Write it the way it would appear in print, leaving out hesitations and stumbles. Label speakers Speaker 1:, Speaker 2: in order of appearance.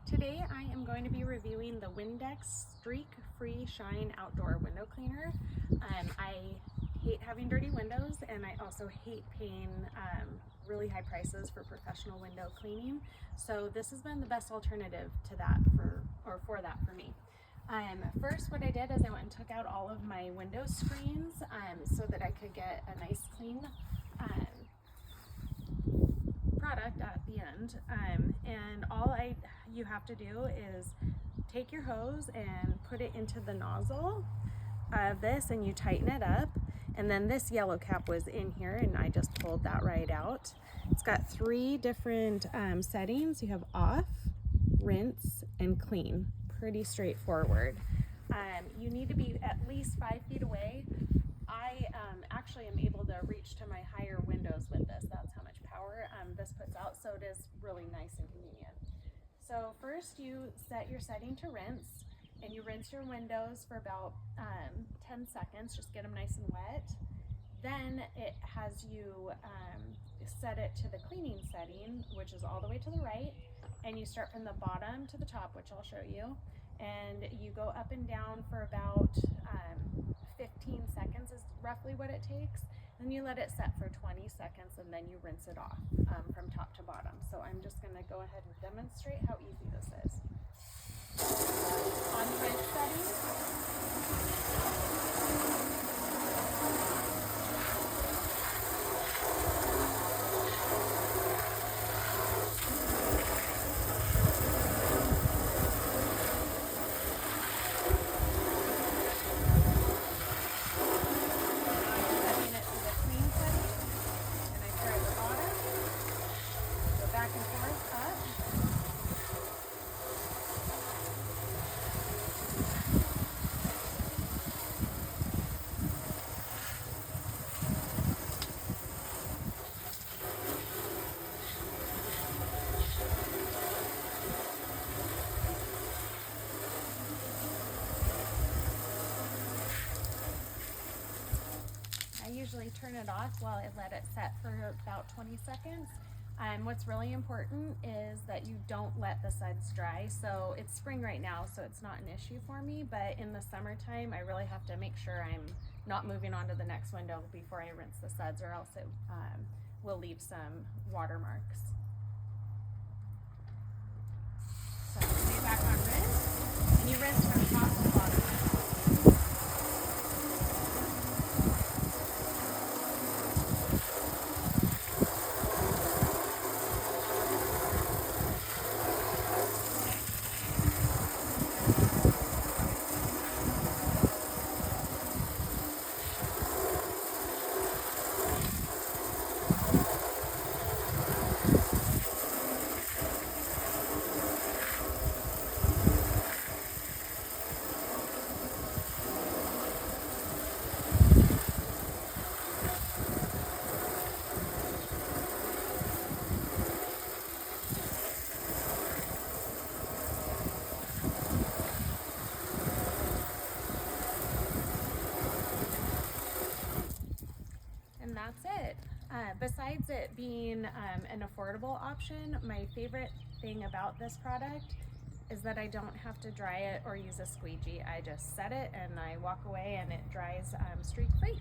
Speaker 1: Today I am going to be reviewing the Windex Streak Free Shine Outdoor Window Cleaner. I hate having dirty windows, and I also hate paying really high prices for professional window cleaning. So this has been the best alternative to that for that for me. First, what I did is I went and took out all of my window screens so that I could get a nice clean product at the end, and all you have to do is take your hose and put it into the nozzle of this, and you tighten it up, and then this yellow cap was in here and I just pulled that right out. It's got three different settings. You have off, rinse, and clean. Pretty straightforward. You need to be at least 5 feet away. I actually am able to reach to my higher windows with this. That's how much power this puts out, so it is really nice and convenient. So first you set your setting to rinse, and you rinse your windows for about 10 seconds, just get them nice and wet. Then it has you set it to the cleaning setting, which is all the way to the right, and you start from the bottom to the top, which I'll show you, and you go up and down for about 15 seconds is roughly what it takes. Then you let it set for 20 seconds, and then you rinse it off from top to bottom. So I'm just going to go ahead and demonstrate how easy this is. On the rinse setting, back and forth, up. I usually turn it off while I let it set for about 20 seconds. What's really important is that you don't let the suds dry. So it's spring right now, so it's not an issue for me, but in the summertime I really have to make sure I'm not moving on to the next window before I rinse the suds, or else it will leave some watermarks. So lay back on rinse, and you rinse from top to bottom. And that's it. Besides it being an affordable option, my favorite thing about this product is that I don't have to dry it or use a squeegee. I just set it and I walk away, and it dries streak free.